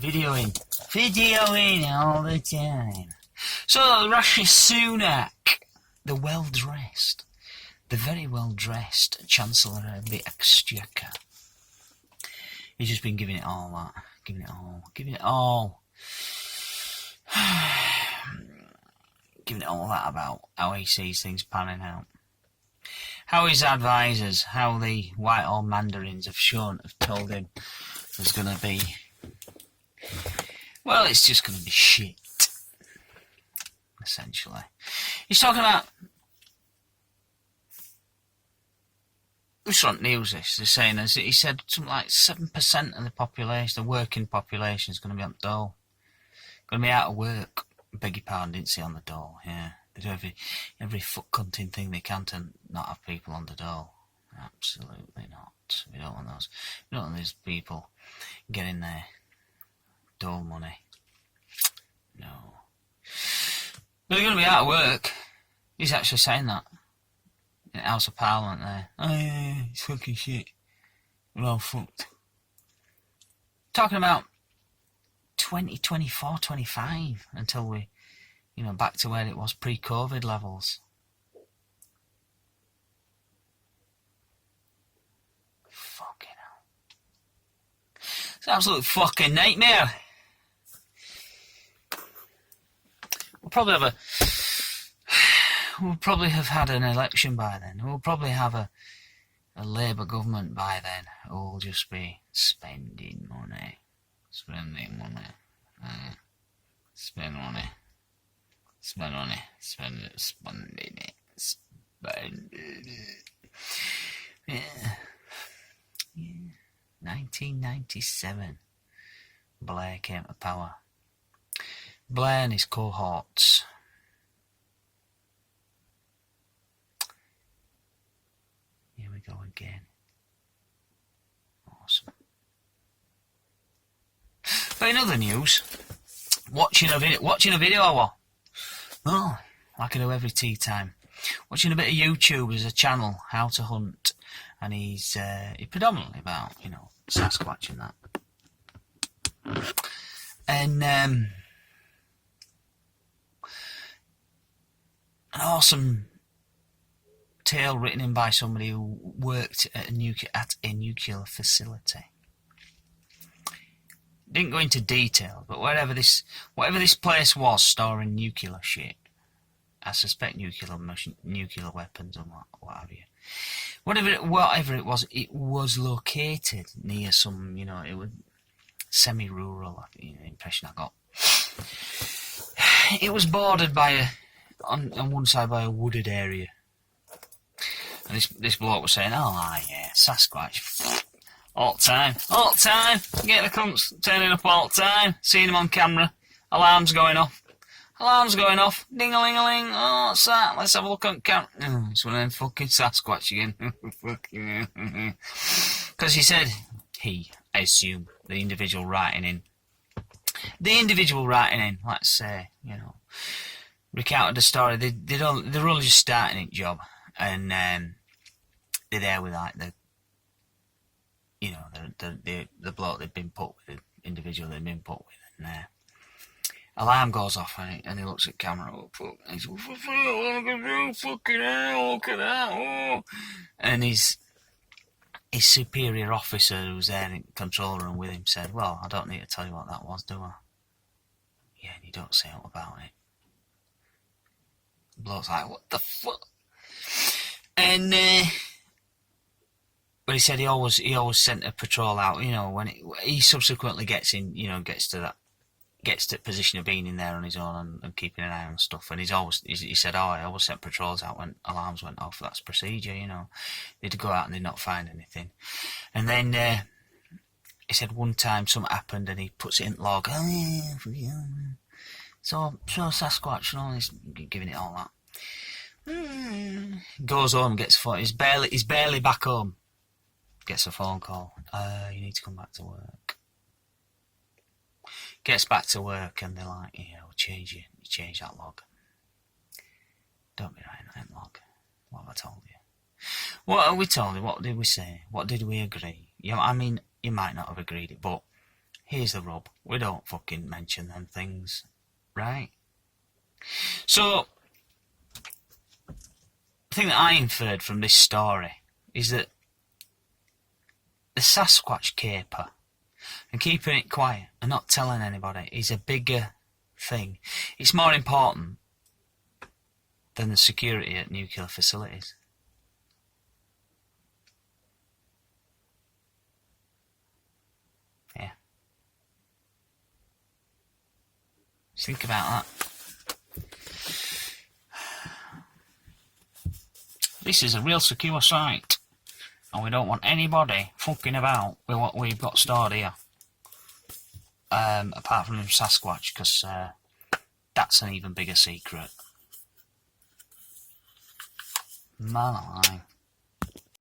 Videoing all the time. So, Rishi Sunak, the well-dressed, the very well-dressed Chancellor of the Exchequer. He's just been giving it all that. Giving it all. Giving it all that about how he sees things panning out. How his advisors, how the Whitehall Mandarins have told him there's going to be... Well, it's just going to be shit. Essentially. He's talking about... Front news this, they're saying, as he said, something like 7% of the population, the working population, is going to be on the dole. Going to be out of work. Beg your pardon, didn't see on the dole, yeah. They do every foot-cunting thing they can to not have people on the dole. Absolutely not. We don't want those. We don't want those people getting their dole money. No. But they're going to be out of work. He's actually saying that. In the House of Parliament there. Oh yeah, it's fucking shit. We're all fucked. Talking about 2024, 25 until we, back to where it was pre-COVID levels. Fucking hell. It's an absolute fucking nightmare. We'll probably have had an election by then. We'll probably have a Labour government by then who will just be spending money. Spend money. Spend it. Yeah. 1997. Blair came to power. Blair and his cohorts. Here we go again. Awesome. But in other news, watching a video or what? Oh, like I do every tea time. Watching a bit of YouTube. There's a channel, Howtohunt, and he's predominantly about, Sasquatch and that. And an awesome tale written in by somebody who worked at a nuclear facility. Didn't go into detail, but whatever this place was storing nuclear shit, I suspect nuclear weapons and what have you. Whatever it was located near some, it was semi-rural. Impression I got. It was bordered by on one side by a wooded area. And this bloke was saying, "Oh, yeah, Sasquatch, all the time, get the cunts turning up all the time, seeing them on camera, alarms going off, ding-a-ling-a-ling, oh, what's that, let's have a look on camera." Oh, it's one of them fucking Sasquatch again. Because I assume, the individual writing in, let's say, recounted the story. They're only just starting it job, and they're there with like the bloke they've been put with, the individual they've been put with, and alarm goes off and he looks at camera. Oh fuck! He's fucking hell! Look at that! Oh. And his superior officer who was there in the control room with him said, "Well, I don't need to tell you what that was, do I?" "Yeah, and you don't say what about it." The bloke's like, "What the fuck?" And but he said he always sent a patrol out. When he subsequently gets in, gets to the position of being in there on his own and keeping an eye on stuff. And he said, "Oh, I always sent patrols out when alarms went off. That's procedure, They'd go out and they'd not find anything." And then he said one time something happened and he puts it in the log. "Oh yeah, so Sasquatch and all this," giving it all that. Goes home, gets a phone. He's barely back home. Gets a phone call. You need to come back to work. Gets back to work and they're like, we'll change you. You change that log. Don't be writing that log. What have I told you? What have we told you? What did we say? What did we agree? You might not have agreed it, but here's the rub. We don't fucking mention them things, right? So, the thing that I inferred from this story is that the Sasquatch caper and keeping it quiet and not telling anybody is a bigger thing. It's more important than the security at nuclear facilities. Yeah. Just think about that. This is a real secure site, and we don't want anybody fucking about with what we've got stored here. Apart from the Sasquatch, because that's an even bigger secret. Man alive.